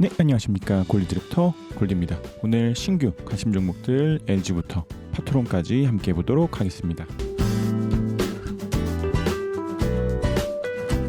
네, 안녕하십니까. 골드디렉터 골드입니다. 오늘 신규 관심 종목들 LG부터 파트론까지 함께 해보도록 하겠습니다.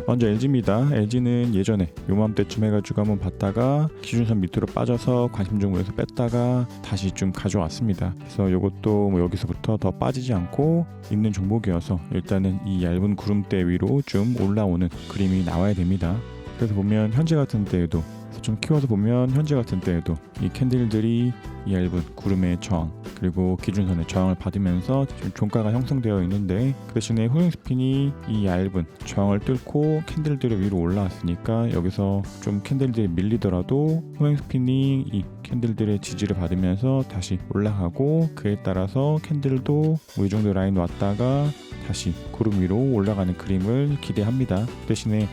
먼저 LG입니다. LG는 예전에 요맘때쯤 해가지고 한번 봤다가 기준선 밑으로 빠져서 관심 종목에서 뺐다가 다시 좀 가져왔습니다. 그래서 이것도 여기서부터 더 빠지지 않고 있는 종목이어서 일단은 이 얇은 구름대 위로 좀 올라오는 그림이 나와야 됩니다. 그래서 보면 현재 같은 때에도 좀 키워서 보면 현재 같은 때에도 이 캔들들이 이 얇은 구름의 저항 그리고 기준선의 저항을 받으면서 지금 종가가 형성되어 있는데, 그 대신에 후행 스핀이 이 얇은 저항을 뚫고 캔들들이 위로 올라왔으니까 여기서 좀 캔들들이 밀리더라도 후행 스핀이 이 캔들들의 지지를 받으면서 다시 올라가고, 그에 따라서 캔들도 이 정도 라인 왔다가 다시 구름 위로 올라가는 그림을 기대합니다. 대신에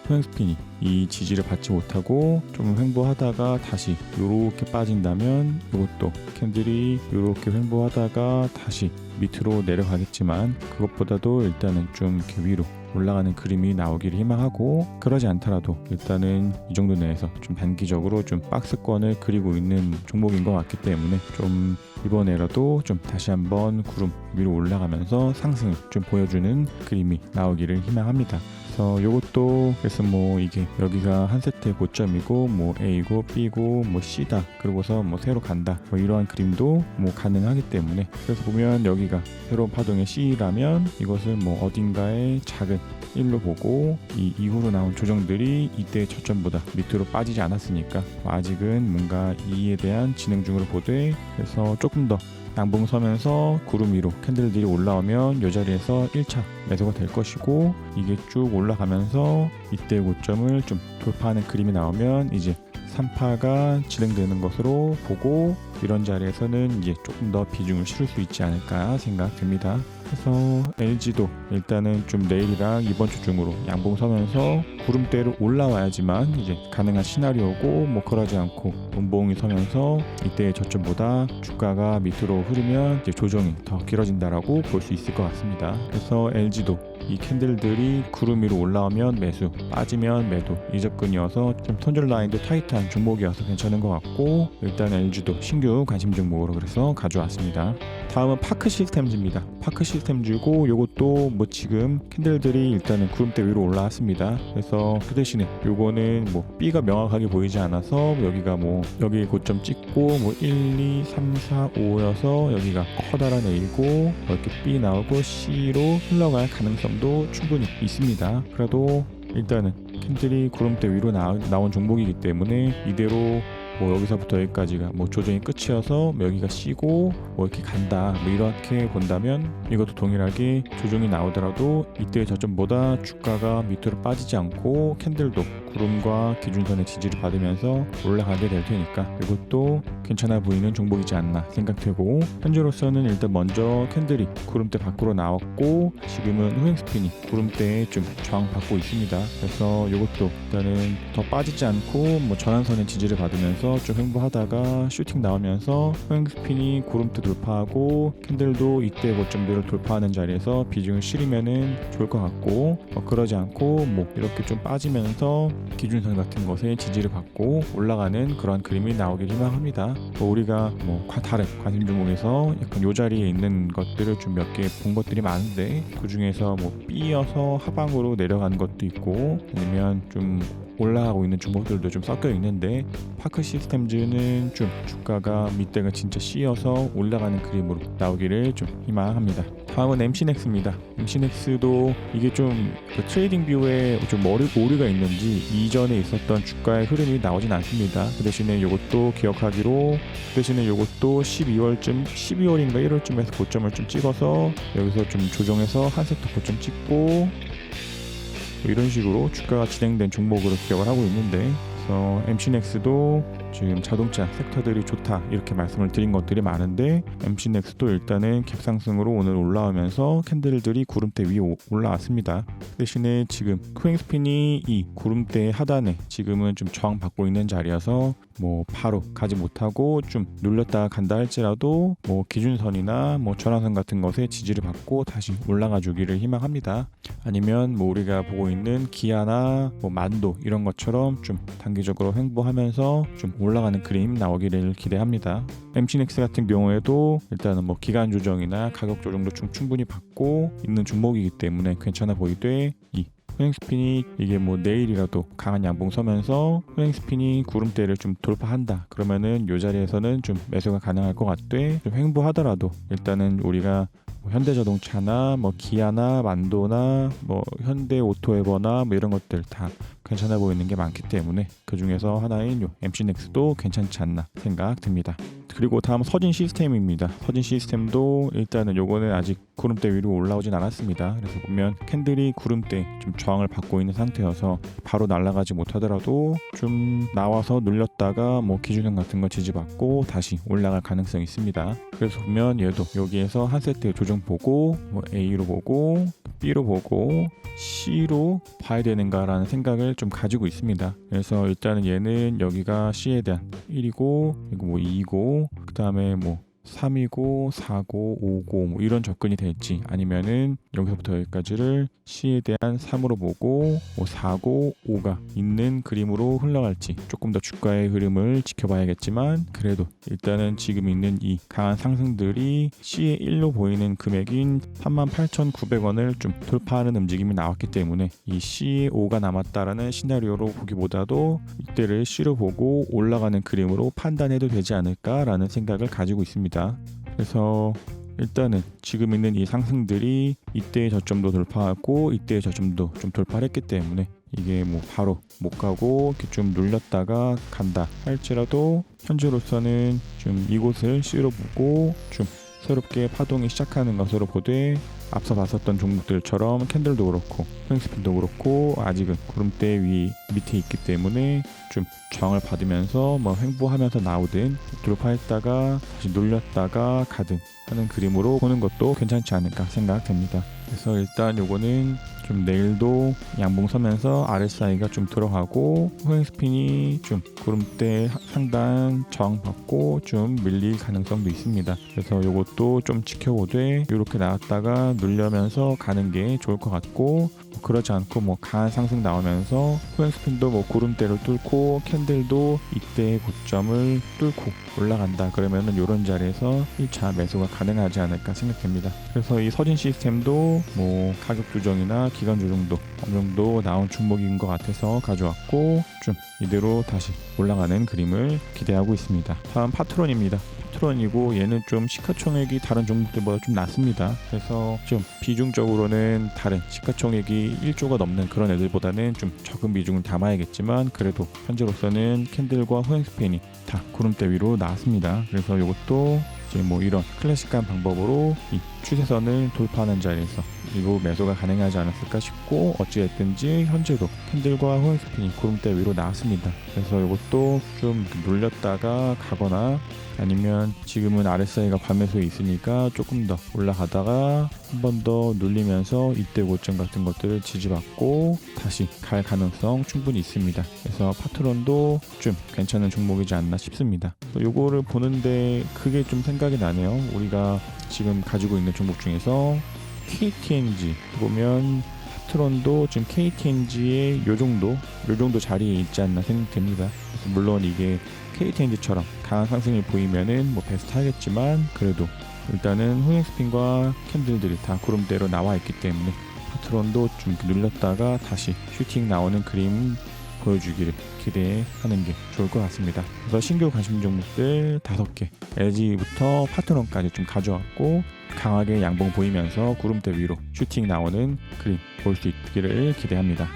후행 스핀이 이 지지를 받지 못하고 좀 횡보하다가 다시 이렇게 빠진다면 이것도 캔들이 이렇게 횡보하다가 다시 밑으로 내려가겠지만, 그것보다도 일단은 좀 이렇게 위로 올라가는 그림이 나오기를 희망하고, 그러지 않더라도 일단은 이 정도 내에서 좀 단기적으로 좀 박스권을 그리고 있는 종목인 것 같기 때문에 좀 이번에라도 좀 다시 한번 구름 위로 올라가면서 상승을 좀 보여주는 그림이 나오기를 희망합니다. 그래서 요것도 그래서 이게 여기가 한 세트의 고점이고 A고 B고 C다, 그리고서 새로 간다, 이러한 그림도 가능하기 때문에, 그래서 보면 여기가 새로운 파동의 C라면 이것을 어딘가에 작은 1로 보고 이 이후로 나온 조정들이 이때의 저점보다 밑으로 빠지지 않았으니까 아직은 뭔가 이에 대한 진행 중으로 보되, 그래서 조금 더 양봉 서면서 구름 위로 캔들들이 올라오면 이 자리에서 1차 매수가 될 것이고, 이게 쭉 올라가면서 이때 고점을 좀 돌파하는 그림이 나오면 이제 3파가 진행되는 것으로 보고, 이런 자리에서는 이제 조금 더 비중을 실을 수 있지 않을까 생각됩니다. 그래서 LG도 일단은 좀 내일이랑 이번 주 중으로 양봉 서면서 구름대로 올라와야지만 이제 가능한 시나리오고, 그러지 않고 음봉이 서면서 이때의 저점보다 주가가 밑으로 흐르면 이제 조정이 더 길어진다라고 볼 수 있을 것 같습니다. 그래서 LG도 이 캔들들이 구름 위로 올라오면 매수, 빠지면 매도, 이 접근이어서 좀 톤절 라인도 타이트한 종목이어서 괜찮은 것 같고, 일단 LG도 신규 관심 종목으로 그래서 가져왔습니다. 다음은 파크 시스템즈입니다. 파크 시스템즈고 요것도 지금 캔들들이 일단은 구름대 위로 올라왔습니다. 그래서 그 대신에 요거는 B가 명확하게 보이지 않아서 여기가 여기 고점 찍고 1, 2, 3, 4, 5여서 여기가 커다란 A고 이렇게 B 나오고 C로 흘러갈 가능성도 충분히 있습니다. 그래도 일단은 캔들이 구름대 위로 나온 종목이기 때문에 이대로 여기서부터 여기까지가 조정이 끝이어서 여기가 C고 이렇게 간다, 이렇게 본다면 이것도 동일하게 조정이 나오더라도 이때의 저점보다 주가가 밑으로 빠지지 않고 캔들도 구름과 기준선의 지지를 받으면서 올라가게 될 테니까 이것도 괜찮아 보이는 종목이지 않나 생각되고, 현재로서는 일단 먼저 캔들이 구름대 밖으로 나왔고 지금은 후행 스핀이 구름대에 좀 저항받고 있습니다. 그래서 이것도 일단은 더 빠지지 않고 전환선의 지지를 받으면서 좀 횡보하다가 슈팅 나오면서 후행 스핀이 구름대 돌파하고 캔들도 이때 고점들을 돌파하는 자리에서 비중을 실으면은 좋을 것 같고, 그러지 않고 이렇게 좀 빠지면서 기준선 같은 것에 지지를 받고 올라가는 그런 그림이 나오길 희망합니다. 우리가 다른 관심 종목에서 약간 요 자리에 있는 것들을 좀 몇 개 본 것들이 많은데, 그 중에서 B여서 하방으로 내려가는 것도 있고 아니면 좀 올라가고 있는 종목들도 좀 섞여 있는데, 파크 시스템즈는 좀 주가가 밑대가 진짜 C여서 올라가는 그림으로 나오기를 좀 희망합니다. 다음은 MC넥스입니다. MC넥스도 이게 좀 트레이딩 뷰에 좀 오류가 있는지 이전에 있었던 주가의 흐름이 나오진 않습니다. 그 대신에 이것도 기억하기로, 그 대신에 이것도 12월인가 1월쯤에서 고점을 좀 찍어서 여기서 좀 조정해서 한 세트 고점 찍고 이런 식으로 주가가 진행된 종목으로 기억을 하고 있는데, 그래서 MC넥스도 지금 자동차 섹터들이 좋다 이렇게 말씀을 드린 것들이 많은데 MC넥스도 일단은 갭상승으로 오늘 올라오면서 캔들들이 구름대 위에 올라왔습니다. 대신에 지금 코행스핀이 이 구름대 하단에 지금은 좀 저항받고 있는 자리여서 뭐 바로 가지 못하고 좀 눌렸다가 간다 할지라도 뭐 기준선이나 뭐 전화선 같은 것에 지지를 받고 다시 올라가 주기를 희망합니다. 아니면 뭐 우리가 보고 있는 기아나 뭐 만도 이런 것처럼 좀 단기적으로 횡보하면서 좀 올라가는 그림 나오기를 기대합니다. MC넥스 같은 경우에도 일단은 뭐 기간 조정이나 가격 조정도 충분히 받고 있는 종목이기 때문에 괜찮아 보이되 이 코행스핀이 이게 뭐 내일이라도 강한 양봉 서면서 코행스핀이 구름대를 좀 돌파한다 그러면은 이 자리에서는 좀 매수가 가능할 것 같되 좀 횡보하더라도 일단은 우리가 뭐 현대자동차나 뭐 기아나 만도나 뭐 현대오토에버나 뭐 이런 것들 다 괜찮아 보이는 게 많기 때문에 그 중에서 하나인 요 MC넥스도 괜찮지 않나 생각 듭니다. 그리고 다음 서진 시스템입니다. 서진 시스템도 일단은 요거는 아직 구름대 위로 올라오진 않았습니다. 그래서 보면 캔들이 구름대 좀 저항을 받고 있는 상태여서 바로 날아가지 못하더라도 좀 나와서 눌렸다가 뭐 기준선 같은 거 지지받고 다시 올라갈 가능성이 있습니다. 그래서 보면 얘도 여기에서 한 세트 조정 보고 뭐 A로 보고 B로 보고 C로 봐야 되는가라는 생각을 좀 가지고 있습니다. 그래서 일단은 얘는 여기가 C에 대한 1이고 이거 뭐 2고 그 다음에 뭐 3이고 4고 5고 뭐 이런 접근이 될지 아니면은 여기서부터 여기까지를 C에 대한 3으로 보고 뭐 4고 5가 있는 그림으로 흘러갈지 조금 더 주가의 흐름을 지켜봐야겠지만 그래도 일단은 지금 있는 이 강한 상승들이 C의 1로 보이는 금액인 38,900원을 좀 돌파하는 움직임이 나왔기 때문에 이 C의 5가 남았다라는 시나리오로 보기보다도 이때를 C로 보고 올라가는 그림으로 판단해도 되지 않을까라는 생각을 가지고 있습니다. 그래서 일단은 지금 있는 이 상승들이 이때의 저점도 돌파하고 이때의 저점도 좀 돌파를 했기 때문에 이게 뭐 바로 못 가고 이렇게 좀 눌렸다가 간다 할지라도 현재로서는 좀 이곳을 C로 보고 좀 새롭게 파동이 시작하는 것으로 보되 앞서 봤었던 종목들처럼 캔들도 그렇고 코행스핀도 그렇고 아직은 구름대 밑에 있기 때문에 좀 저항을 받으면서 뭐 횡보하면서 나오든 돌파했다가 다시 눌렸다가 가든 하는 그림으로 보는 것도 괜찮지 않을까 생각됩니다. 그래서 일단 요거는 좀 내일도 양봉 서면서 RSI가 좀 들어가고 코행스핀이 좀 구름대 상단 저항받고 좀 밀릴 가능성도 있습니다. 그래서 요것도 좀 지켜보되 이렇게 나왔다가 눌려면서 가는 게 좋을 것 같고 그러지 않고 뭐 강한 상승 나오면서 코행스핀도 뭐 구름대를 뚫고 캔들도 이때의 고점을 뚫고 올라간다 그러면은 이런 자리에서 1차 매수가 가능하지 않을까 생각됩니다. 그래서 이 서진 시스템도 뭐 가격 조정이나 기간 조정도 어느 정도 나온 종목인 것 같아서 가져왔고 좀 이대로 다시 올라가는 그림을 기대하고 있습니다. 다음 파트론입니다. 파트론이고 얘는 좀 시가총액이 다른 종목들보다 좀 낮습니다. 그래서 좀 비중적으로는 다른 시가총액이 1조가 넘는 그런 애들보다는 좀 적은 비중을 담아야겠지만 그래도 현재로서는 캔들과 코행스핀이 다 구름대 위로 나왔습니다. 그래서 이것도 이제 뭐 이런 클래식한 방법으로 이 추세선을 돌파하는 자리에서 이거 매수가 가능하지 않았을까 싶고 어찌됐든지 현재도 캔들과 코행스핀이 구름대 위로 나왔습니다. 그래서 이것도 좀 눌렸다가 가거나 아니면 지금은 RSI가 과매수에 있으니까 조금 더 올라가다가 한 번 더 눌리면서 이때 고점 같은 것들을 지지받고 다시 갈 가능성 충분히 있습니다. 그래서 파트론도 좀 괜찮은 종목이지 않나 싶습니다. 요거를 보는데 그게 좀 생각이 나네요. 우리가 지금 가지고 있는 종목 중에서 KTNG 보면 파트론도 지금 KTNG의 요 정도 자리에 있지 않나 생각됩니다. 그래서 물론 이게 KTNG처럼 강한 상승이 보이면은 뭐 베스트하겠지만 그래도 일단은 코행스핀과 캔들들이 다 구름대로 나와 있기 때문에 파트론도 좀 눌렸다가 다시 슈팅 나오는 그림 보여주기를 기대하는 게 좋을 것 같습니다. 그래서 신규 관심 종목들 5개 LG부터 파트론까지 좀 가져왔고 강하게 양봉 보이면서 구름대 위로 슈팅 나오는 그림 볼 수 있기를 기대합니다.